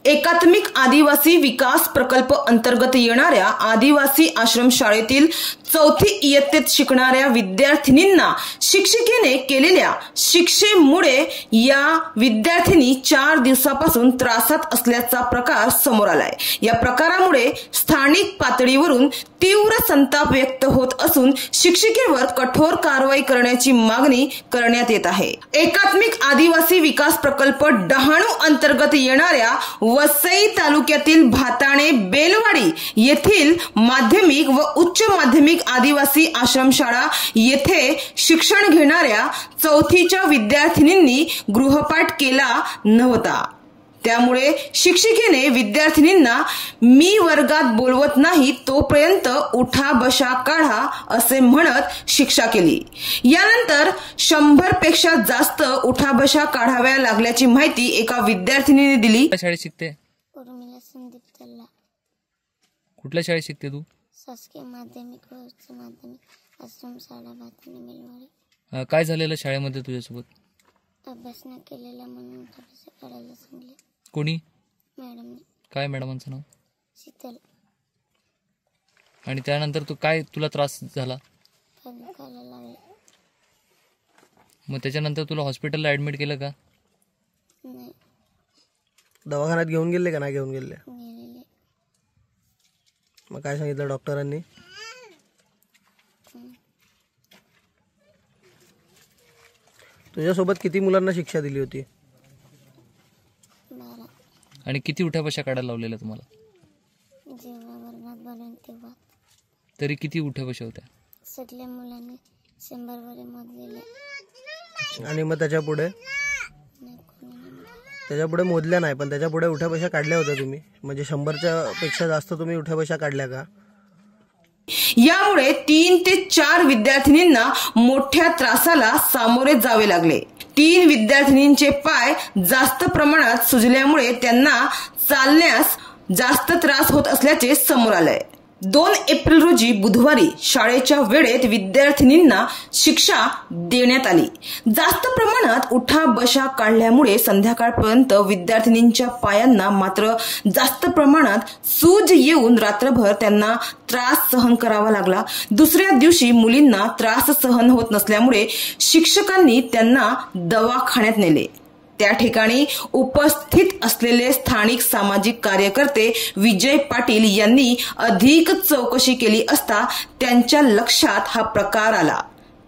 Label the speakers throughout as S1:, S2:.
S1: एकात्मिक आदिवासी विकास प्रकल्प अंतर्गत येणाऱ्या आदिवासी आश्रम शाळेतील 4थी इयत्तेत शिकणाऱ्या विद्यार्थिनींना शिक्षिकेने केलेल्या शिक्षेमुळे या विद्यार्थिनी 4 दिवसापासून त्रासात असल्याचा प्रकार समोर आलाय। या प्रकारामुळे स्थानिक पातळीवरून तीव्र संताप व्यक्त होत असून शिक्षिकेवर कठोर कारवाई करण्याची मागणी करण्यात येत आहे। एकात्मिक आदिवासी विकास प्रकल्प डहाणू अंतर्गत येणाऱ्या वसई तालुक्यातील भाताणे बेलवाडी येथील माध्यमिक व उच्च माध्यमिक आदिवासी आश्रमशाळा येथे शिक्षण घेणाऱ्या 4थीच्या विद्यार्थिनींनी गृहपाठ केला नव्हता। त्यामुळे शिक्षिकेने विद्यार्थिनींना मी वर्गात बोलवत नाही तोपर्यंत उठा बशा काढा असे म्हणत शिक्षा केली। यानंतर 100 पेक्षा जास्त उठा बशा काढाव्या लागल्याची माहिती एका विद्यार्थिनीने दिली।
S2: शाळेत शिकते?
S3: उर्मिला संदीप तल्ला।
S2: कुठल्या शाळेत शिकते तू?
S3: शासकीय माध्यमिक व उच्च माध्यमिक आश्रम शाळा भाताणे बेलवाडी।
S2: काय झालेलं शाळेमध्ये तुझ्यासोबत?
S3: अभ्यास न केलेला म्हणून उठा बशा काढायला सांगितले।
S2: कोणी?
S3: मॅडमने।
S2: काय मॅडमांचं नाव?
S3: शीतल।
S2: आणि त्यानंतर तू काय तुला त्रास झाला?
S3: दुखायला लागले।
S2: मग त्याच्यानंतर तुला हॉस्पिटलला ऍडमिट केलं का?
S3: नाही।
S4: दवाखान्यात घेऊन गेले का नाही घेऊन गेले?
S3: गेलेले।
S4: मग काय सांगितलं डॉक्टरांनी? तुझ्यासोबत किती मुलांना शिक्षा दिली होती?
S3: 12।
S2: आणि किती उठाबशा काढायला लावलेल्या तुम्हाला?
S3: जेव्हा वर्गात बोलून तेव्हा।
S2: तरी किती उठाबशा होत्या?
S3: सगळ्या मुलांनी 100 वरे मोजलेले।
S4: आणि मग त्याच्यापुढे मोजल्या नाही, पण त्याच्यापुढे उठाबशा काढल्या होत्या तुम्ही? म्हणजे 100च्या पेक्षा जास्त तुम्ही उठाबशा काढल्या का?
S1: यामुळे 3 ते 4 विद्यार्थिनींना मोठ्या त्रासाला सामोरे जावे लागले। 3 विद्यार्थिनींचे पाय जास्त प्रमाणात सुजल्यामुळे त्यांना चालण्यास जास्त त्रास होत असल्याचे समोर आले। 2 एप्रिल रोजी बुधवारी शाळेच्या वेळेत विद्यार्थिनींना शिक्षा देण्यात आली। जास्त प्रमाणात उठा बशा काढल्यामुळे संध्याकाळपर्यंत विद्यार्थिनींच्या पायांना मात्र जास्त प्रमाणात सूज येऊन रात्रभर त्यांना त्रास सहन करावा लागला। दुसऱ्या दिवशी मुलींना त्रास सहन होत नसल्यामुळे शिक्षकांनी त्यांना दवाखान्यात नेले। त्या ठिकाणी उपस्थित असलेले स्थानिक सामाजिक कार्यकर्ते विजय पाटील यांनी अधिक चौकशी केली असता त्यांच्या लक्षात हा प्रकार आला।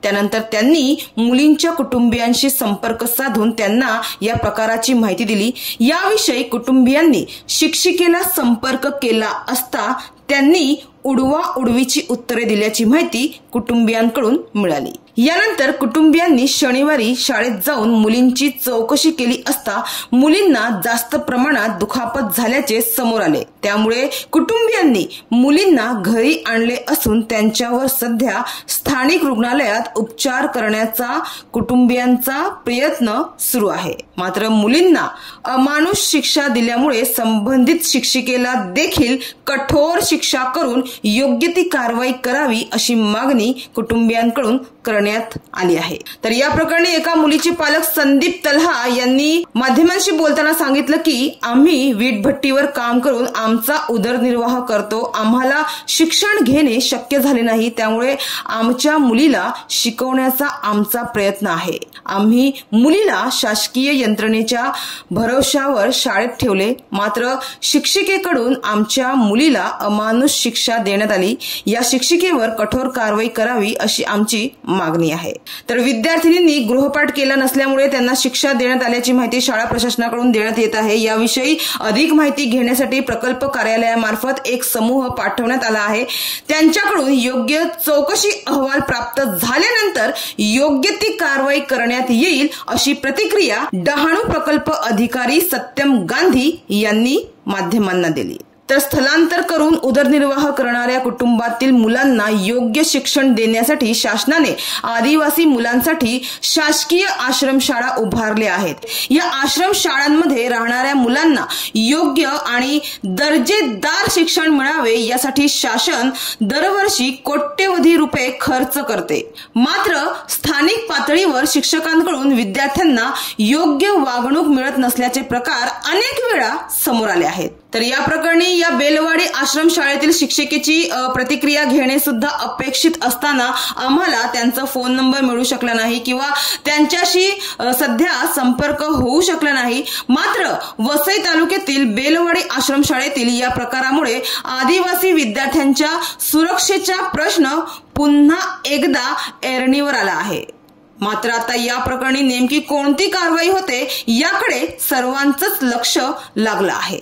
S1: त्यानंतर त्यांनी मुलींच्या कुटुंबियांशी संपर्क साधून त्यांना या प्रकाराची माहिती दिली। याविषयी कुटुंबियांनी शिक्षिकेला संपर्क केला असता त्यांनी उडवाउडवीची उत्तरे दिल्याची माहिती कुटुंबियांकडून मिळाली। यानंतर कुटुंबियांनी शनिवारी शाळेत जाऊन मुलींची चौकशी केली असता मुलींना जास्त प्रमाणात दुखापत झाल्याचे समोर आले। त्यामुळे कुटुंबियांनी मुलींना घरी आणले असून त्यांच्यावर सध्या स्थानिक रुग्णालयात उपचार करण्याचा कुटुंबियांचा प्रयत्न सुरू आहे। मात्र मुलींना अमानुष शिक्षा दिल्यामुळे संबंधित शिक्षिकेला देखील कठोर शिक्षा करून योग्य ती कारवाई करावी अशी मागणी कुटुंबियांकडून करण्यात आली आहे। तर या प्रकरणी एका मुलीचे पालक संदीप तल्हा यांनी माध्यमांशी बोलताना सांगितलं की आम्ही वीटभट्टीवर काम करून आमचा उदरनिर्वाह करतो। आम्हाला शिक्षण घेणे शक्य झाले नाही, त्यामुळे आमच्या मुलीला शिकवण्याचा आमचा प्रयत्न आहे। आम्ही मुलीला शासकीय यंत्रणेच्या भरवशावर शाळेत ठेवले, मात्र शिक्षिकेकडून आमच्या मुलीला अमानुष शिक्षा देण्यात आली। या शिक्षिकेवर कठोर कारवाई करावी अशी आमची मागणी आहे। तर विद्यार्थिनींनी गृहपाठ केला नसल्यामुळे त्यांना शिक्षा देण्यात आल्याची माहिती शाळा प्रशासनाकडून देण्यात येत आहे। याविषयी अधिक माहिती घेण्यासाठी प्रकल्प कार्यालयामार्फत एक समूह पाठवण्यात आला आहे। त्यांच्याकडून योग्य चौकशी अहवाल प्राप्त झाल्यानंतर योग्य ती कारवाई करण्यात येईल अशी प्रतिक्रिया डहाणू प्रकल्प अधिकारी सत्यम गांधी यांनी माध्यमांना दिली। तर स्थलांतर करून उदरनिर्वाह करणाऱ्या कुटुंबातील मुलांना योग्य शिक्षण देण्यासाठी शासनाने आदिवासी मुलांसाठी शासकीय आश्रमशाळा उभारल्या आहेत। या आश्रमशाळांमध्ये राहणाऱ्या मुलांना योग्य आणि दर्जेदार शिक्षण मिळावे यासाठी शासन दरवर्षी कोट्यवधी रुपये खर्च करते। मात्र स्थानिक पातळीवर शिक्षकांकडून विद्यार्थ्यांना योग्य वागणूक मिळत नसल्याचे प्रकार अनेक वेळा समोर आले आहेत। तर या प्रकरणी या बेलवाडी आश्रमशाळेतील शिक्षिकेची प्रतिक्रिया घेणे सुद्धा अपेक्षित असताना आम्हाला त्यांचा फोन नंबर मिळू शकला नाही किंवा त्यांच्याशी सध्या संपर्क होऊ शकला नाही। मात्र वसई तालुक्यातील बेलवाडी आश्रमशाळेतील या प्रकारामुळे आदिवासी विद्यार्थ्यांच्या सुरक्षेचा प्रश्न पुन्हा एकदा ऐरणीवर आला आहे। मात्र आता या प्रकरणी नेमकी कोणती कारवाई होते याकडे सर्वांचंच लक्ष लागलं आहे।